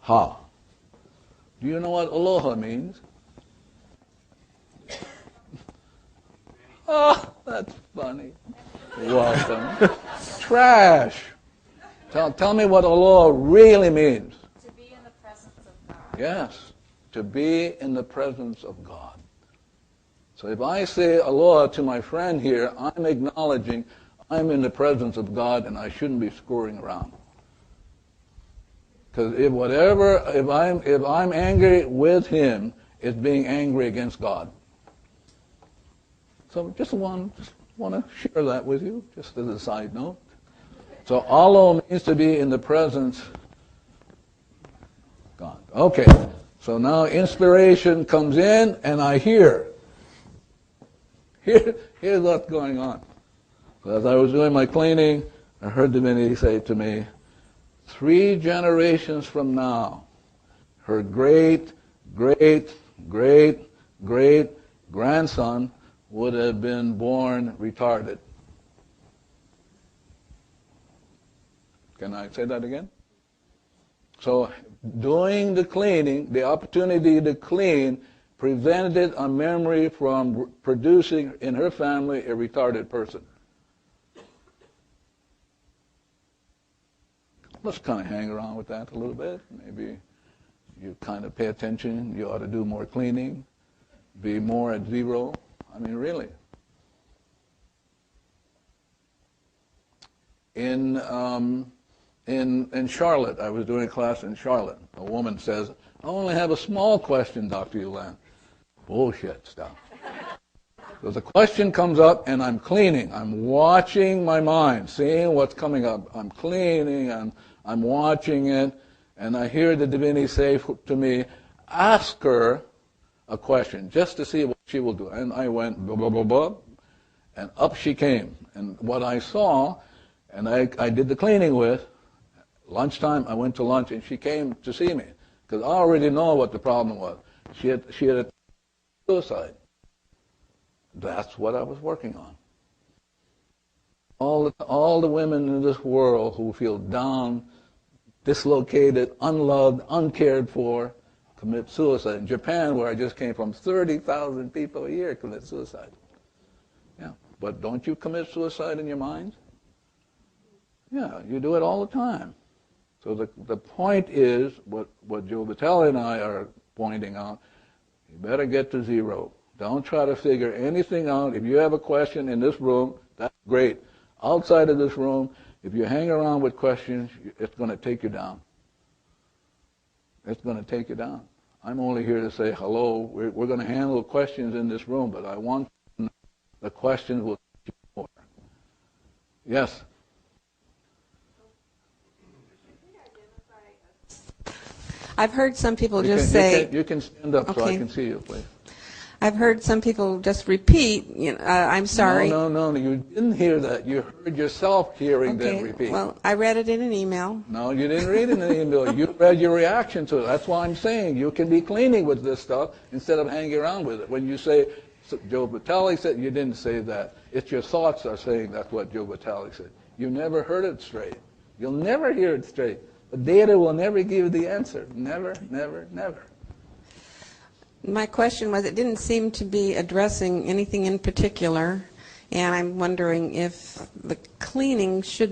ha. Do you know what aloha means? Oh, that's funny. Welcome. Trash. Tell me what aloha really means. Yes, to be in the presence of God. So if I say aloha to my friend here, I'm acknowledging I'm in the presence of God and I shouldn't be screwing around. Because if I'm angry with him, it's being angry against God. So just want to share that with you, just as a side note. So alo means to be in the presence God. Okay, so now inspiration comes in and I hear. Here's what's going on. So as I was doing my cleaning, I heard divinity say to me, 3 generations from now, her great, great, great, great grandson would have been born retarded. Can I say that again? So doing the cleaning, the opportunity to clean, prevented a memory from producing in her family a retarded person. Let's kind of hang around with that a little bit. Maybe you kind of pay attention. You ought to do more cleaning, be more at zero. I mean, really. In Charlotte, I was doing a class in Charlotte. A woman says, "I only have a small question, Dr. Ulan." Bullshit stuff. So the question comes up, and I'm cleaning. I'm watching my mind, seeing what's coming up. I'm cleaning, and I'm watching it, and I hear the divinity say to me, "Ask her a question, just to see what she will do." And I went, blah, blah, blah, blah, and up she came. And what I saw, and I did the cleaning with, lunchtime, I went to lunch, and she came to see me, because I already know what the problem was. She had suicide. That's what I was working on. All the women in this world who feel down, dislocated, unloved, uncared for, commit suicide. In Japan, where I just came from, 30,000 people a year commit suicide. Yeah, but don't you commit suicide in your mind? Yeah, you do it all the time. So the point is, what Joe Vitale and I are pointing out, you better get to zero. Don't try to figure anything out. If you have a question in this room, that's great. Outside of this room, if you hang around with questions, it's going to take you down. It's going to take you down. I'm only here to say hello. We're going to handle questions in this room, but I want the questions will teach you more. Yes? I've heard some people just say... You can stand up so I Okay. can see you, please. I've heard some people just repeat, I'm sorry. No, you didn't hear that. You heard yourself hearing them repeat. Well, I read it in an email. No, you didn't read it in the email. You read your reaction to it. That's why I'm saying you can be cleaning with this stuff instead of hanging around with it. When you say, Joe Vitale said, you didn't say that. It's your thoughts are saying that's what Joe Vitale said. You never heard it straight. You'll never hear it straight. The data will never give you the answer. Never, never, never. My question was, it didn't seem to be addressing anything in particular, and I'm wondering if the cleaning should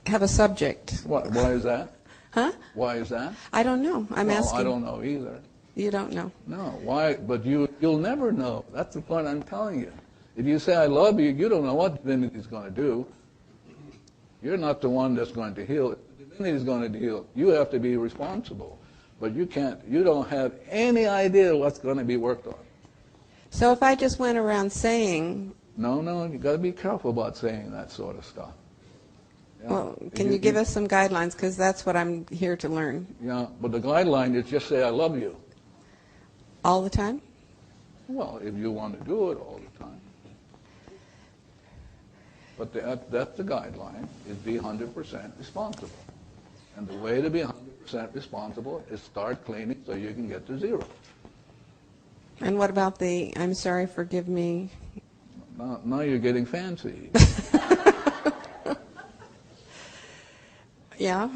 have a subject. Why is that? Huh? Why is that? I don't know. I'm asking. I don't know either. You don't know? No, why? But you'll never know. That's the point I'm telling you. If you say, I love you, you don't know what divinity is going to do. You're not the one that's going to heal. The divinity is going to heal. You have to be responsible. But you don't have any idea what's going to be worked on. So if I just went around saying... No, you got to be careful about saying that sort of stuff. Yeah. Well, can you give us some guidelines? Because that's what I'm here to learn. Yeah, but the guideline is just say, I love you. All the time? Well, if you want to do it all the time. But that's the guideline, is be 100% responsible. And the way to be 100% responsible is start cleaning so you can get to zero. And what about the, I'm sorry, forgive me? Now you're getting fancy. Yeah?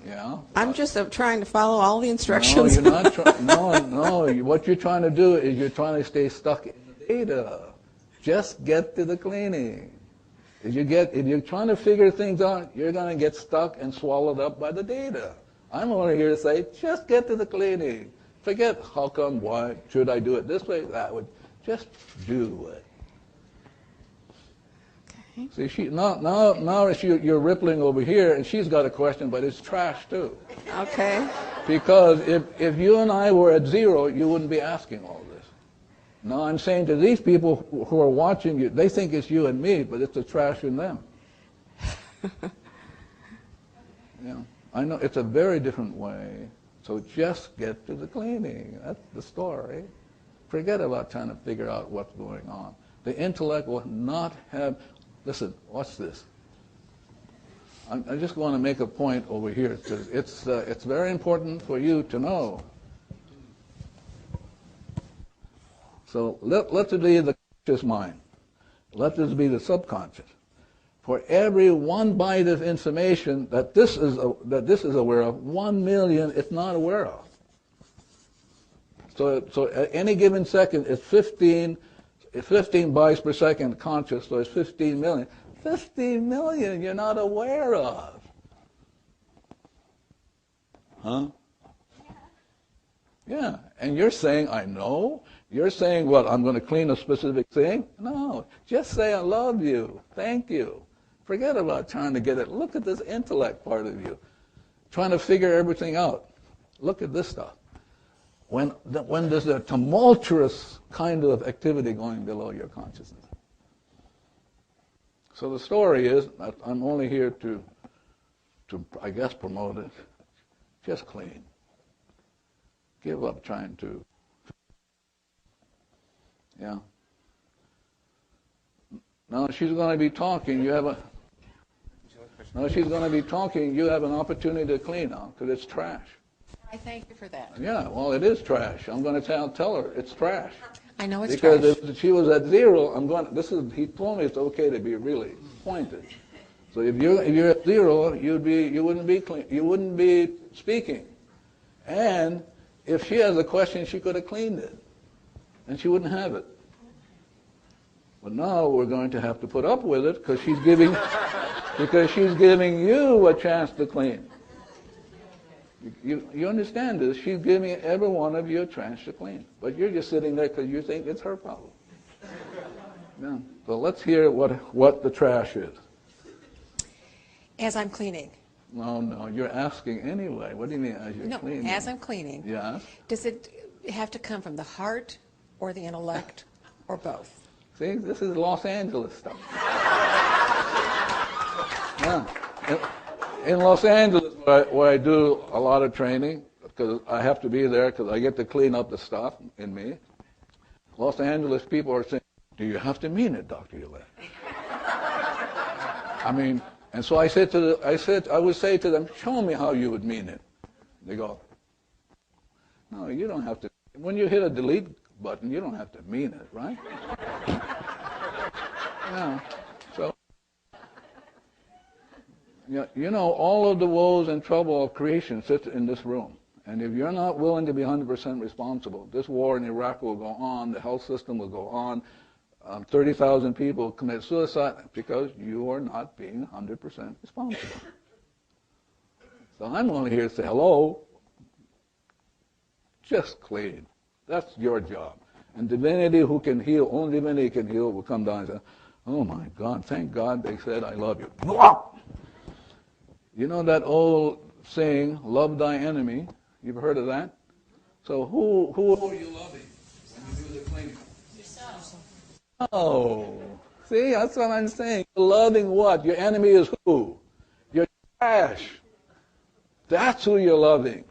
Yeah? I'm just trying to follow all the instructions. No, you're not trying. No. What you're trying to do is you're trying to stay stuck in the data. Just get to the cleaning. If you're trying to figure things out, you're going to get stuck and swallowed up by the data. I'm only here to say, just get to the cleaning. Forget how come, why, should I do it this way, that way. Just do it. Okay. See, now you're rippling over here, and she's got a question, but it's trash too. Okay. Because if you and I were at zero, you wouldn't be asking all this. Now I'm saying to these people who are watching you, they think it's you and me, but it's the trash in them. Yeah, I know it's a very different way. So just get to the cleaning. That's the story. Forget about trying to figure out what's going on. The intellect will not have. Listen, watch this. I just want to make a point over here because it's very important for you to know. So let this be the conscious mind. Let this be the subconscious. For every 1 byte of information that this is aware of, 1 million it's not aware of. So at any given second, it's 15 bytes per second conscious, so it's 15 million. 15 million you're not aware of. Huh? Yeah, and you're saying, I know? You're saying, what, I'm going to clean a specific thing? No, just say, I love you, thank you. Forget about trying to get it. Look at this intellect part of you, trying to figure everything out. Look at this stuff. When there's a tumultuous kind of activity going below your consciousness. So the story is, I'm only here to I guess, promote it. Just clean. Give up trying to. Yeah. Now she's going to be talking. You have a. Now she's going to be talking. You have an opportunity to clean now because it's trash. I thank you for that. Yeah. Well, it is trash. I'm going to tell her it's trash. I know it's because trash. If she was at zero, he told me it's okay to be really pointed. So if you're at zero, you wouldn't be clean, you wouldn't be speaking. And if she has a question, she could have cleaned it, and she wouldn't have it. But now we're going to have to put up with it because she's giving you a chance to clean. You understand this? She's giving every one of you a chance to clean, but you're just sitting there because you think it's her problem. Yeah. So let's hear what the trash is. As I'm cleaning. No, you're asking anyway. What do you mean as you're cleaning? As I'm cleaning. Yeah. Does it have to come from the heart or the intellect or both? See, this is Los Angeles stuff. Yeah. In Los Angeles, where I do a lot of training, because I have to be there because I get to clean up the stuff in me, Los Angeles people are saying, do you have to mean it, Dr. Ullett? I mean, and so I would say to them, show me how you would mean it. They go, no, you don't have to. When you hit a delete button, you don't have to mean it, right? Yeah. So, you know, all of the woes and trouble of creation sits in this room. And if you're not willing to be 100% responsible, this war in Iraq will go on, the health system will go on, 30,000 people commit suicide because you are not being 100% responsible. So I'm only here to say, hello, just clean. That's your job. And divinity who can heal, only divinity can heal, will come down and say, oh my God, thank God they said I love you. You know that old saying, love thy enemy? You've heard of that? So who are you loving when you do the cleaning? Oh, see, that's what I'm saying. You're loving what? Your enemy is who? Your trash. That's who you're loving.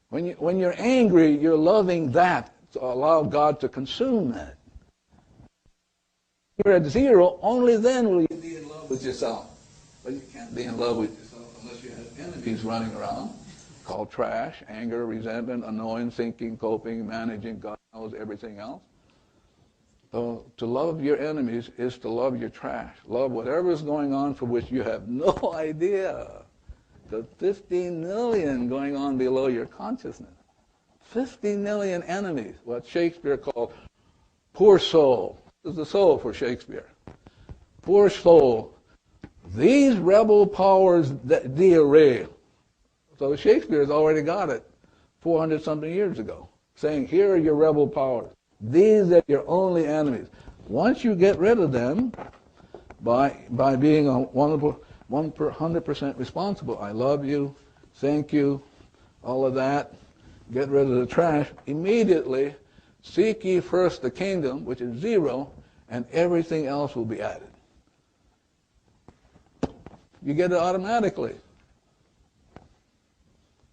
When you're angry, you're loving that to allow God to consume that. You're at zero, only then will you be in love with yourself. But you can't be in love with yourself unless you have enemies running around called trash, anger, resentment, annoying, thinking, coping, managing, God knows everything else. So to love your enemies is to love your trash. Love whatever is going on for which you have no idea. The 15 million going on below your consciousness. 50 million enemies, what Shakespeare called poor soul. This is the soul for Shakespeare. Poor soul. These rebel powers that thee array. So Shakespeare has already got it 400-something years ago, saying, here are your rebel powers. These are your only enemies. Once you get rid of them by being 100% responsible, I love you, thank you, all of that, get rid of the trash, immediately seek ye first the kingdom, which is zero, and everything else will be added. You get it automatically.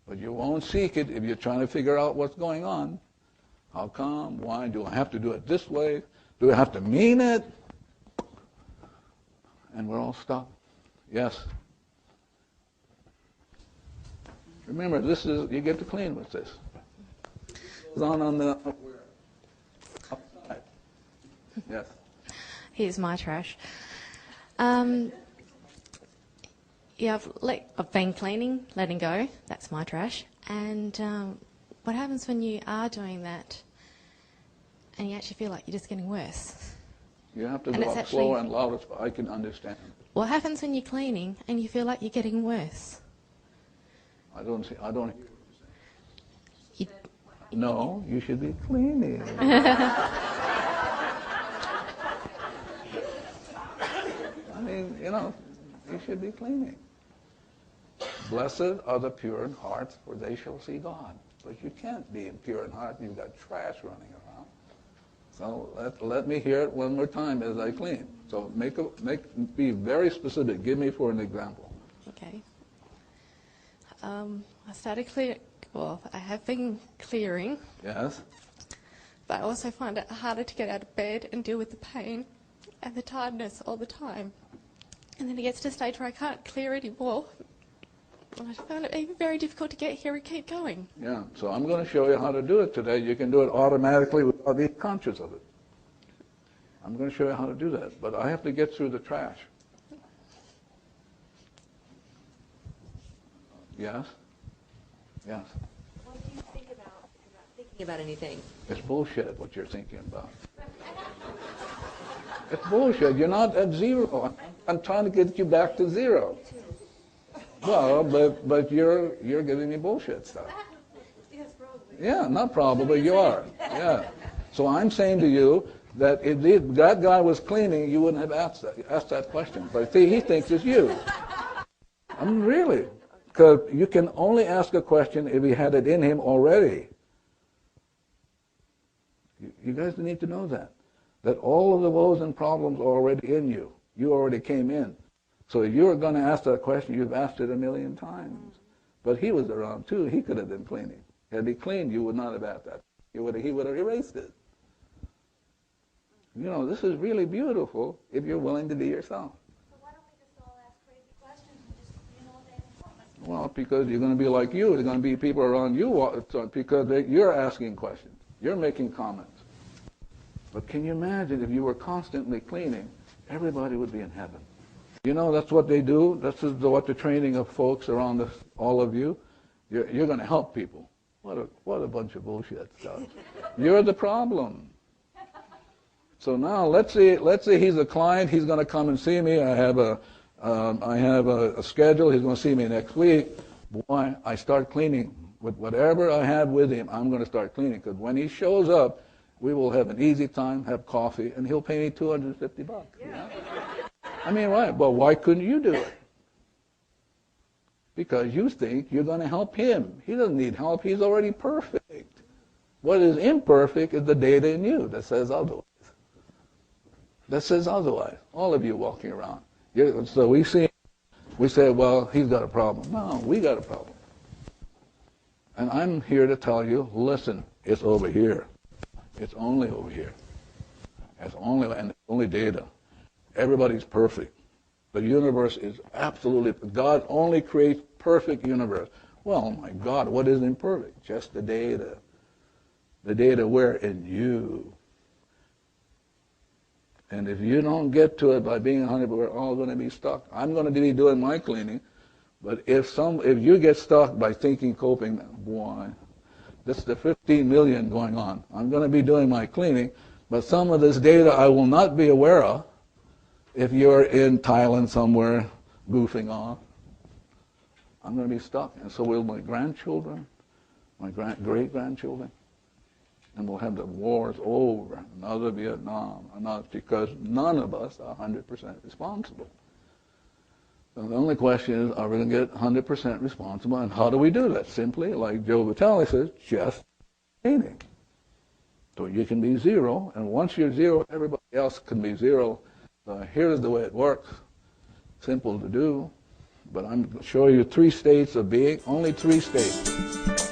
But you won't seek it if you're trying to figure out what's going on. How come? Why? Do I have to do it this way? Do I have to mean it? And we're all stuck. Yes. Remember, this is, you get to clean with this. It's on the outside. Yes. Here's my trash. Yeah, I've been cleaning, letting go. That's my trash. And what happens when you are doing that and you actually feel like you're just getting worse? You have to go up slower and louder so I can understand. What happens when you're cleaning and you feel like you're getting worse? I don't hear what you're saying. You, No, you should be cleaning. I mean, you should be cleaning. Blessed are the pure in heart, for they shall see God. But you can't be pure in heart. You've got trash running around. So let me hear it one more time as I clean. So be very specific. Give me for an example. okay. I started clear. Well, I have been clearing, Yes? but I also find it harder to get out of bed and deal with the pain and the tiredness all the time. And then it gets to a stage where I can't clear anymore. And I found it even very difficult to get here and keep going. Yeah. So I'm going to show you how to do it today. You can do it automatically without being conscious of it. I'm going to show you how to do that. But I have to get through the trash. Yes? Yes. What do you think about if you're not thinking about anything? It's bullshit what you're thinking about. It's bullshit. You're not at zero. I'm trying to get you back to zero. Well, but you're giving me bullshit stuff. Yes, probably. Yeah, not probably, you are. Yeah. So I'm saying to you that if that guy was cleaning, you wouldn't have asked that question. But see, he thinks it's you. I mean, really. Because you can only ask a question if he had it in him already. You guys need to know that. That all of the woes and problems are already in you. You already came in. So if you're going to ask that question, you've asked it a million times. But he was around too. He could have been cleaning. Had he cleaned, you would not have asked that. He would have erased it. This is really beautiful if you're willing to be yourself. So why don't we just all ask crazy questions and just, they Well, because you're going to be like you. There's going to be people around you because you're asking questions. You're making comments. But can you imagine if you were constantly cleaning, everybody would be in heaven. That's what they do. This is what the training of folks around all of you. You're going to help people. What a bunch of bullshit stuff. You're the problem. So now let's say he's a client. He's going to come and see me. I have a schedule. He's going to see me next week. Boy, I start cleaning with whatever I have with him. I'm going to start cleaning because when he shows up, we will have an easy time, have coffee, and he'll pay me $250. Yeah. I mean, right? Well, why couldn't you do it? Because you think you're going to help him. He doesn't need help. He's already perfect. What is imperfect is the data in you that says otherwise. That says otherwise. All of you walking around. So we say, well, he's got a problem. No, we got a problem. And I'm here to tell you, listen, it's over here. It's only over here. It's only data. Everybody's perfect. The universe is absolutely, God only creates perfect universe. Well, my God, what is imperfect? Just the data. The data where? In you. And if you don't get to it by being 100%, we're all going to be stuck. I'm going to be doing my cleaning, but if you get stuck by thinking, coping, boy, this is the 15 million going on. I'm going to be doing my cleaning, but some of this data I will not be aware of if you're in Thailand somewhere goofing off. I'm going to be stuck. And so will my grandchildren, my great-grandchildren. And we'll have the wars over, another Vietnam, because none of us are 100% responsible. So the only question is, are we going to get 100% responsible? And how do we do that? Simply, like Joe Vitale says, just cleaning. So you can be zero, and once you're zero, everybody else can be zero. Here's the way it works. Simple to do, but I'm going to show you 3 states of being, only 3 states.